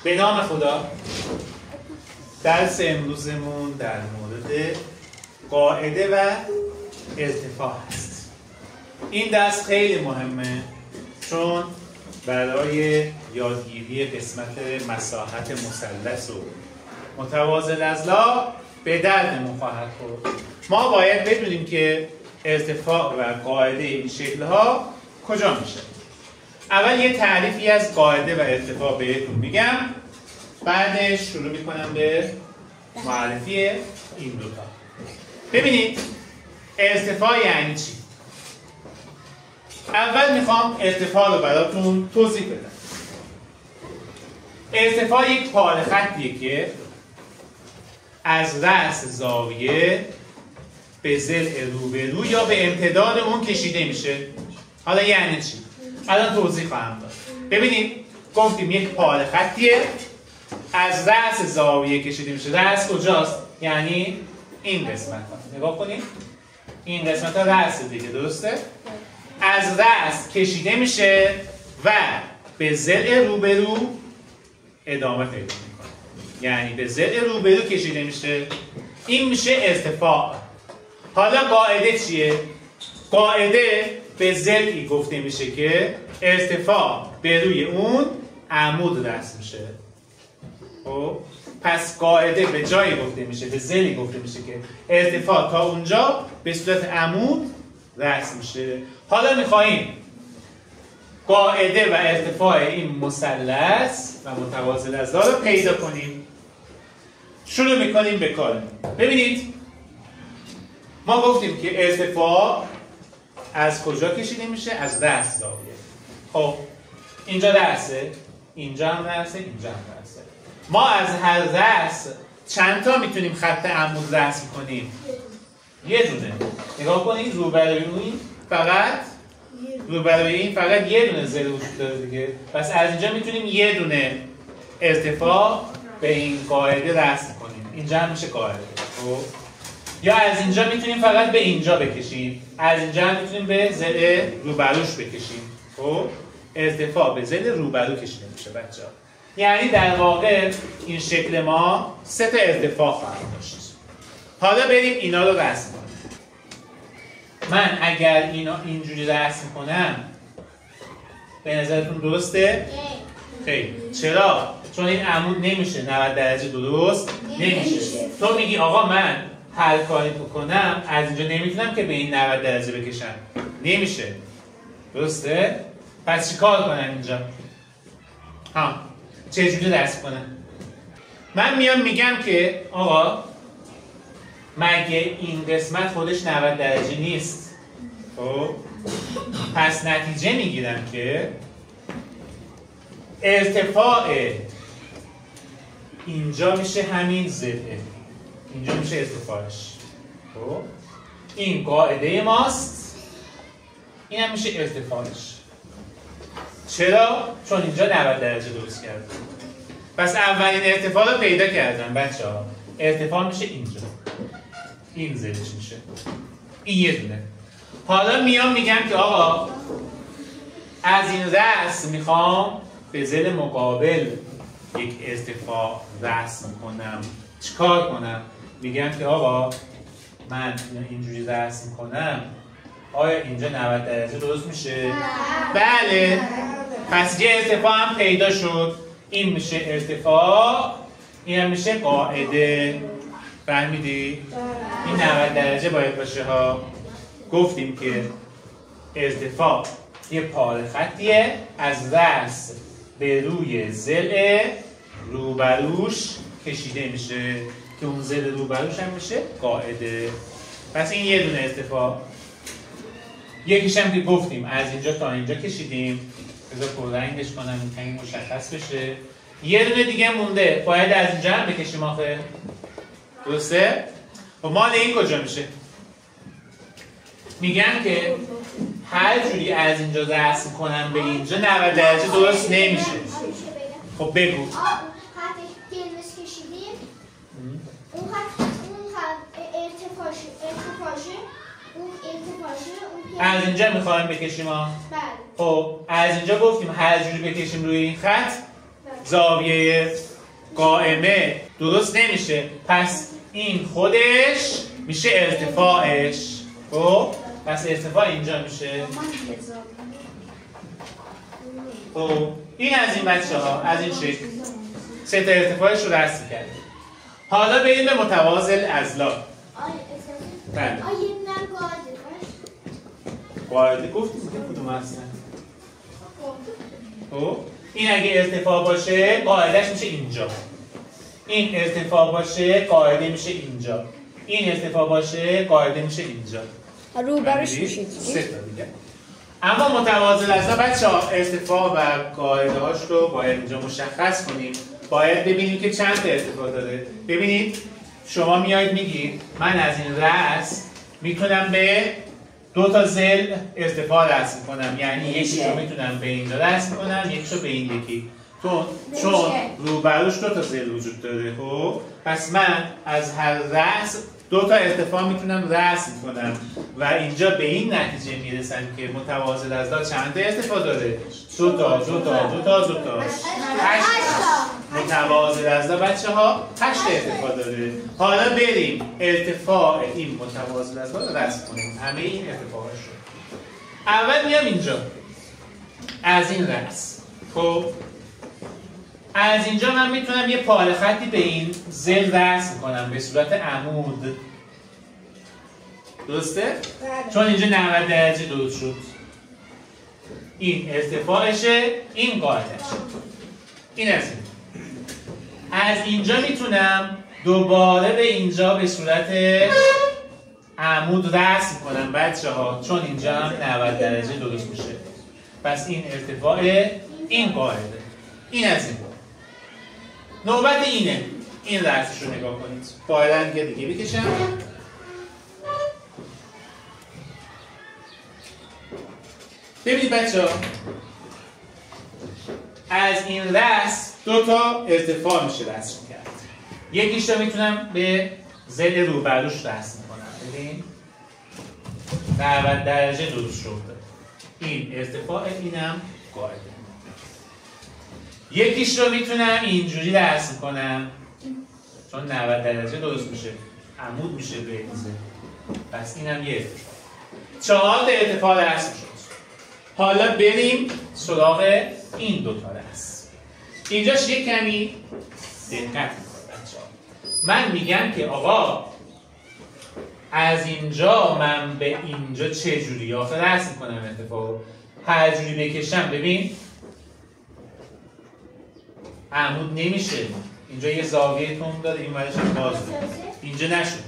به نام خدا. درس امروزمون در مورد قاعده و ارتفاع هست. این درس خیلی مهمه چون برای یادگیری قسمت مساحت مثلث و متوازی الاضلاع به دردمون خواهد خورد. ما باید بدونیم که ارتفاع و قاعده این شکل‌ها کجا میشه. اول یه تعریفی از قاعده و ارتفاع بهتون میگم، بعدش شروع میکنم به معرفی این دوتا. ببینید ارتفاع یعنی چی؟ اول میخوام ارتفاع رو براتون توضیح بدم. ارتفاع یک پاره خطیه که از رأس زاویه به ضلع روبرو یا به امتداد اون کشیده میشه. حالا یعنی چی؟ الان توضیح خواهم داد. ببینید گفتیم یک پاره خطیه از رأس زاویه کشیده میشه. رأس کجاست؟ یعنی این قسمت ها. نگاه کنید این قسمت ها رأس دیگه، درسته؟ از رأس کشیده میشه و به ضلع روبرو ادامه پیدا میکنه. یعنی به ضلع روبرو کشیده میشه. این میشه ارتفاع. حالا قاعده چیه؟ قاعده به ضلعی گفته میشه که ارتفاع به روی اون عمود رسم میشه. خب پس قاعده به جایی گفته میشه، به ضلعی گفته میشه که ارتفاع تا اونجا به صورت عمود رسم میشه. حالا میخوایم قاعده و ارتفاع این مثلث و متوازی الاضلاع رو پیدا کنیم. شروع میکنیم به کار. ببینید ما گفتیم که ارتفاع از کجا کشیده میشه؟ از رأس زاویه. خب اینجا رأسه، اینجا هم رأسه، اینجا هم رأسه. ما از هر رأس چند تا میتونیم خط عمود رسم کنیم؟ یه دونه. نگاه کنید روبروی این فقط یه دونه ضلع وجود داره دیگه. پس از اینجا میتونیم یه دونه ارتفاع به این قاعده رسم کنیم. اینجا هم میشه قاعده. خب یا از اینجا میتونیم فقط به اینجا بکشیم، از اینجا هم میتونیم به ضلع روبروش بکشیم. خب ارتفاع به ضلع روبرو کشیده میشه بچه‌ها. یعنی در واقع این شکل ما سه تا ارتفاع خواهیم داشت. حالا بریم اینا رو رسم کنیم. من اگر اینا اینجوری رسم کنم به نظرتون درسته؟ خیلی. چرا؟ چون این عمود نمیشه 90 درجه درست نمیشه. تو میگی آقا من هر کاری بکنم از اینجا نمیتونم که به این 90 درجه بکشم. نمیشه. درسته؟ پس چی کار کنم اینجا؟ چجوری رسم کنم؟ من میام میگم که آقا مگه این قسمت خودش 90 درجه نیست؟ خب پس نتیجه میگیرم که ارتفاع اینجا میشه همین ضلع، اینجا میشه ارتفاعش. خب این قاعده ماست، این هم میشه ارتفاعش. چرا؟ چون اینجا 90 درجه درست کردم. پس اولین ارتفاع رو پیدا کردم بچه‌ها. ارتفاع میشه اینجا، این ضلعش میشه، این یه دونه. حالا میام میگم که آقا از این رأس میخوام به ضلع مقابل یک ارتفاع رسم کنم. چیکار کنم؟ میگم که آقا من اینجوری رسم کنم، آیا اینجا 90 درجه درست میشه؟ بله. پس یه ارتفاع هم پیدا شد. این میشه ارتفاع، این هم میشه قاعده. فهمیدی؟ این 90 درجه باید باشه ها. گفتیم که ارتفاع یه پاره خطیه از رأس به روی ضلع روبروش کشیده میشه که اون ضلع روبروش هم میشه قاعده. پس این یه دونه ارتفاع. یکیش هم که گفتیم از اینجا تا اینجا کشیدیم. بذار پررنگش کنم این مشخص بشه. یه دونه دیگه مونده، باید از اینجا هم بکشیم آخه. درسته؟ و مال این کجا میشه؟ میگم که هر جوری از اینجا رسم کنم به اینجا 90 درجه درست نمیشه. خب بگو. اون خط قرمز کشیدیم. اون خط ارتفاعشه. از اینجا میخوایم بکشیم ها؟ بله. خب از اینجا گفتیم هر جوری بکشیم روی این خط زاویه قائمه درست نمیشه، پس این خودش میشه ارتفاعش. خب پس ارتفاع اینجا میشه. خب این از این بچه ها از این شکل سه تا ارتفاعش رو رسم کردیم. حالا بریم به متوازی الاضلاع. بله. قاعده گفتیم که کدوم هستن؟ خب این اگه ارتفاع باشه قاعدهش میشه اینجا. این ارتفاع باشه قاعده میشه اینجا. این ارتفاع باشه قاعده میشه اینجا. رو برش میشه. سه تا دیگه. اما متوازی الاضلاع بچه‌ها ارتفاع و قاعده هاش رو باید اینجا مشخص کنیم. باید ببینیم که چند تا ارتفاع داره. ببینید شما میایید میگید من از این رأس میتونم به دو تا ضلع ارتفاع رسم کنم، یعنی یکیش رو میتونم به اینجا رسم کنم، یکیش رو به این یکی، چون روبروش دو تا ضلع وجود داره. خب پس من از هر رأس دو تا ارتفاع میتونم رسم کنم و اینجا به این نتیجه میرسم که متوازی الاضلاع چند تا ارتفاع داره؟ دو تا 8 متوازی الاضلاع بچه ها 8 ارتفاع داره. حالا بریم ارتفاع این متوازی الاضلاع رو رسم کنیم، همه این ارتفاعش رو. اول میام اینجا از این رأس. خب از اینجا من میتونم یه پاره خطی به این ضلع رسم کنم به صورت عمود. درسته؟ چون اینجا 90 درجه درست شد. این ارتفاعشه، این قاعدهشه. این از این. از اینجا میتونم دوباره به اینجا به صورت عمود رسم کنم بچه ها، چون اینجا هم 90 درجه درست میشه. پس این ارتفاع این قاعده. این از این. نوبت اینه. این رأسش رو نگاه کنید. پایلند که دیگه بکشم. ببینید بچه ها از این رأس دو تا ارتفاع میشه رسم کرد. یکیش رو میتونم به ضلع روبروش رسم کنم. ببین 90 درجه درست شد. این ارتفاع، اینم قاعده. یکیش رو میتونم اینجوری رسم کنم چون 90 درجه درست میشه، عمود میشه به این ضلع. پس اینم یه ارتفاع. 4 تا ارتفاع رسم شد. حالا بریم سراغ این دو تا رسم. اینجاش یک کمی دقت کنید بچه‌ها. من میگم که آقا از اینجا من به اینجا چه جوری آخه رسم کنم ارتفاع؟ هر جوری بکشم ببین عمود نمیشه. اینجا یه زاویه تون داره، این ورش باز اینجا نشد.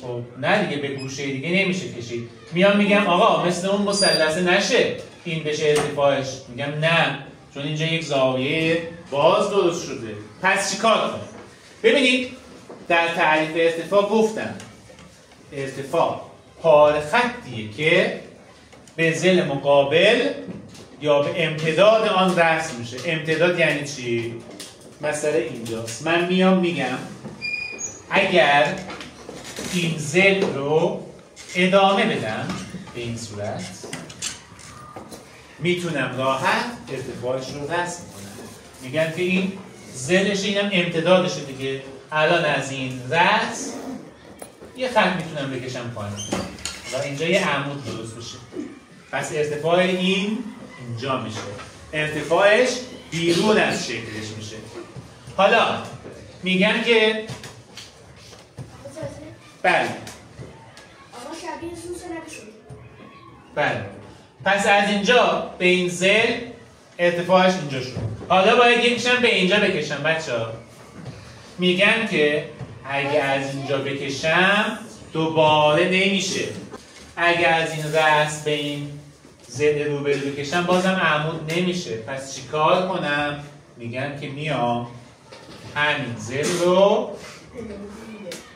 خب نه دیگه، به گوشه دیگه نمیشه کشید. میام میگم آقا مثل اون مثلث نشه این بشه ارتفاعش. میگم نه، چون اینجا یک زاویه باز درست شده. پس چیکار کنم؟ ببینید در تعریف ارتفاع گفتم ارتفاع پاره خطیه که به ضلع مقابل یا به امتداد آن رسم میشه. امتداد یعنی چی؟ مسئله اینجاست. من میام میگم اگر این ضلع رو ادامه بدم به این صورت میتونم راحت ارتفاعش رو رسم کنم. میگم که این ضلعش، اینم امتدادشه دیگه. الان از این رأس یه خط میتونم بکشم پایین و اینجا یه عمود درست بشه. پس ارتفاع این اینجا میشه، ارتفاعش بیرون از شکلش میشه. حالا میگم که بله آقا شبیه سوسه نشد. بله، پس از اینجا به این ضلع ارتفاعش اینجا شد. حالا باید یکیشم به اینجا بکشم بچه‌ها. میگم که اگه از اینجا بکشم دوباره نمیشه. اگه از این رأس به این ضلع روبرو بکشم بازم عمود نمیشه. پس چیکار کنم؟ میگم که میام همین ضلع رو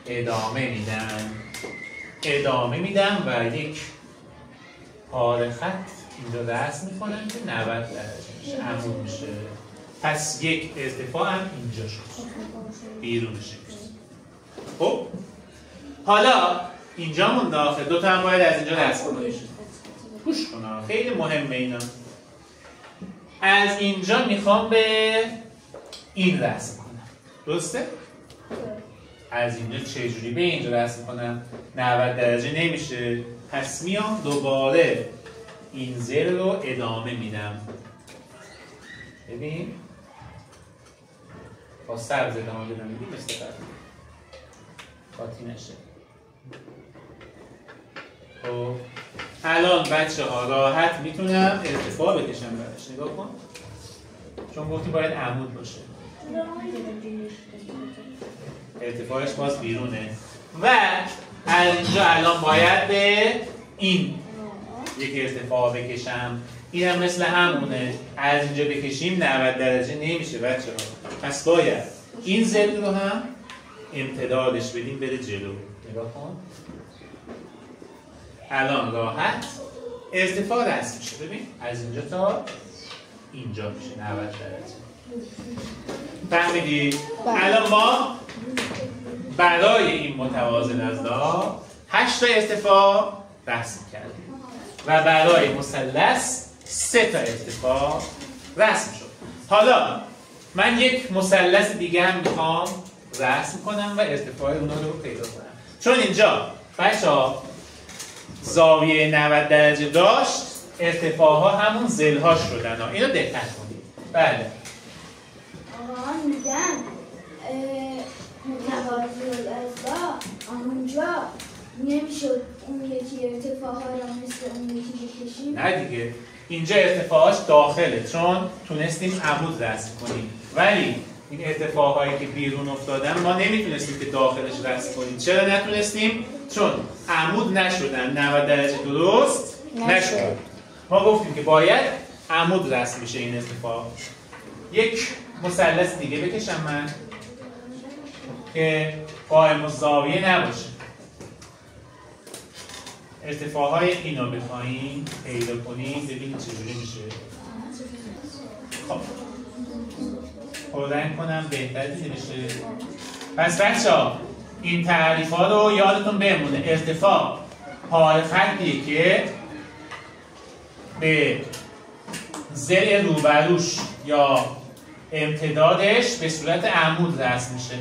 ادامه میدم و یک پاره خط اینجا رسم میکنم که 90 درجه میشه، عمود میشه. پس یک ارتفاع هم اینجا شد، بیرون شد. خب حالا اینجا مون داخل دو تا هم باید از اینجا رسم کنیم. گوش کن خیلی مهمه اینا. از اینجا میخوام به این رسم کنم. درسته؟ از اینجا چجوری به اینجا رسم کنم؟ 90 درجه نمیشه. پس میام دوباره این زل رو ادامه میدم. ببین با سبز ادامه بدم. ببین مثل قبل قاطی نشه. خب الان بچه ها راحت میتونم ارتفاع بکشم برش. نگاه کن، چون گفتی باید عمود باشه، ارتفاعش باز بیرونه و از اینجا الان باید به این یک ارتفاع بکشم. این هم مثل همونه، از اینجا بکشیم 90 درجه نمیشه بچه ها. پس باید این زل رو هم امتدادش بدیم بره جلو. نگاه کن الان راحت ارتفاع رسم میشه. ببین از اینجا تا اینجا میشه 90 درجه. فهمیدی؟ الان ما برای این متوازن اضلاع 8 تا ارتفاع رسم کردیم و برای مثلث 3 تا ارتفاع رسم شد. حالا من یک مثلث دیگه هم میخوام رسم کنم و ارتفاع اونا رو پیدا کنم. چون اینجا بچه‌ها زاویه 90 درجه داشت، ارتفاعها همون زل‌ها شدن. اینو دقت کنید. بله. آقا میگن متوازی الاضلاع اونجا نمیشد اون یکی ارتفاعها رو مثل اون یکی بکشیم؟ نه دیگه، اینجا ارتفاعاش داخله چون تونستیم عمود رسم کنیم، ولی این ارتفاعهایی که بیرون افتادن ما نمیتونستیم که داخلش رسم کنیم. چرا نتونستیم؟ چون عمود نشدن، 90 درجه درست نشد. ما گفتیم که باید عمود رسم میشه این ارتفاع. یک مثلث دیگه بکشم من که قائم الزاویه نباشه. ارتفاعهای اینو بخوایم پیدا کنیم ببینید چجوری میشه. خب رنگ کنم بهتر دیده بشه. پس بچه‌ها این تعریف ها رو یادتون بمونه. ارتفاع پای خطیه که به ضلع روبروش یا امتدادش به صورت عمود رسم میشه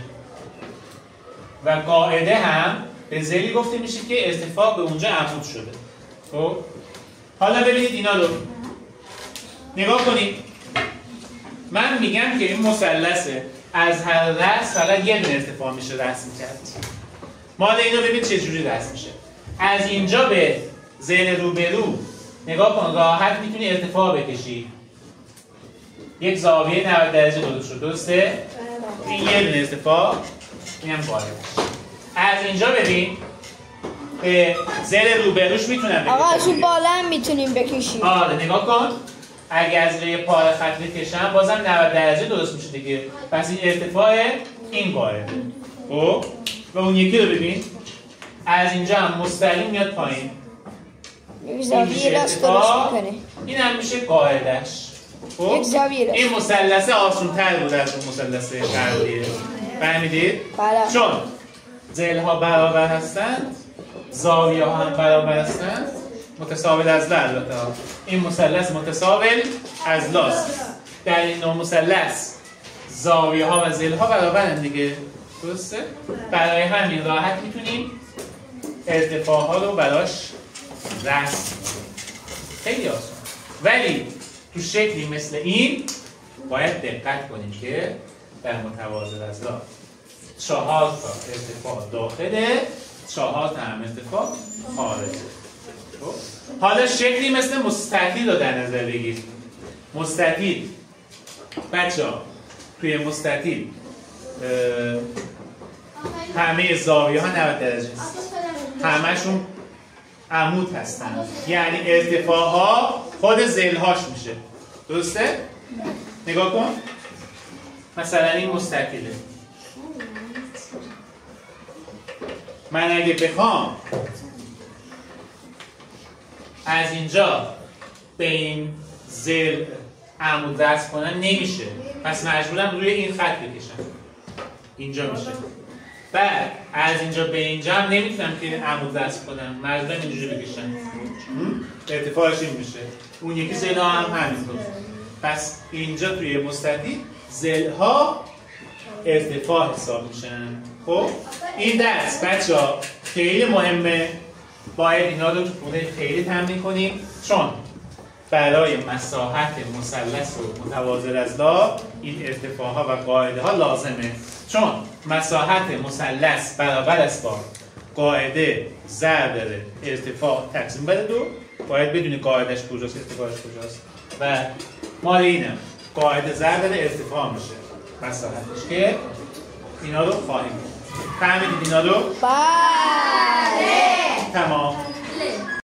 و قاعده هم به ضلعی گفته میشه که ارتفاع به اونجا عمود شده. خب حالا ببینید اینا رو نگاه کنید. من میگم که این مثلثه، از هر رأس فقط یه دونه ارتفاع میشه رسم کرد. مال اینو ببین چه جوری رسم میشه. از اینجا به ضلع روبرو نگاه کن، راحت میتونی ارتفاع بکشی. یک زاویه 90 درجه درست شد. درسته؟ این یه دونه ارتفاع، اینم قاعده. از اینجا ببین به ضلع روبروش میتونم بکشم. آقا از اون بالا هم میتونیم بکشیم. آره نگاه کن، اگه از روی پای خط بکشم بازم 90 درجه درست میشه دیگه. پس این ارتفاع این قاعده. خب و اون یکی رو ببین، از اینجا هم مستقیم میاد پایین. یک زاویه راست درست میکنه. این هم میشه قاعدش. خب یک زاویه راست. این مثلث آسان‌تر بود از اون مثلث قبلیه. فهمیدید؟ بله. چون ضلع‌ها برابر هستند، زاویه‌ها هم برابر هستند، متساوی اضلاع. البته این مثلث متساوی اضلاعست. در این نوع مثلث زاویه‌ها و ضلع‌ها برابرن دیگه. درسته؟ برای همین راحت میتونیم ارتفاع‌ها رو براش رسم کنیم. خیلی آسان. ولی تو شکلی مثل این باید دقت کنیم که در متوازی اضلاع 4 تا ارتفاع داخله، 4 تا هم ارتفاع خارجه. حالا شکلی مثل مستطیل رو در نظر بگیرید. مستطیل بچه‌ها توی مستطیل همه زاویه ها 90 درجه است. همشون عمود هستن، یعنی ارتفاع ها خود ضلع هاش میشه. درسته؟ نگاه کن، مثلا این مستطیله. من اگه بخوام از اینجا به این ضلع عمود رسم کنم نمیشه، پس مجبورم روی این خط بکشم. اینجا میشه. بعد از اینجا به اینجا هم نمیتونم که عمود رسم کنم، مجبورم اینجوری بکشم. ارتفاعش این میشه. اون یکی ضلع هم همینطور. پس اینجا توی مستطیل ضلع‌ها ارتفاع حساب میشن. خب این درس بچه‌ها خیلی مهمه، باید اینا رو تو خونه خیلی تمرین کنیم، چون برای مساحت مثلث و متوازی الاضلاع این ارتفاعها و قاعده ها لازمه، چون مساحت مثلث برابر است با قاعده ضرب ارتفاع تقسیم بر 2. باید بدونی قاعدش کجاست، ارتفاعش کجاست و مال اینم قاعده ضرب ارتفاع میشه مساحتش که اینا رو خواهیم. فهمیدید اینا رو؟ بله. تمام.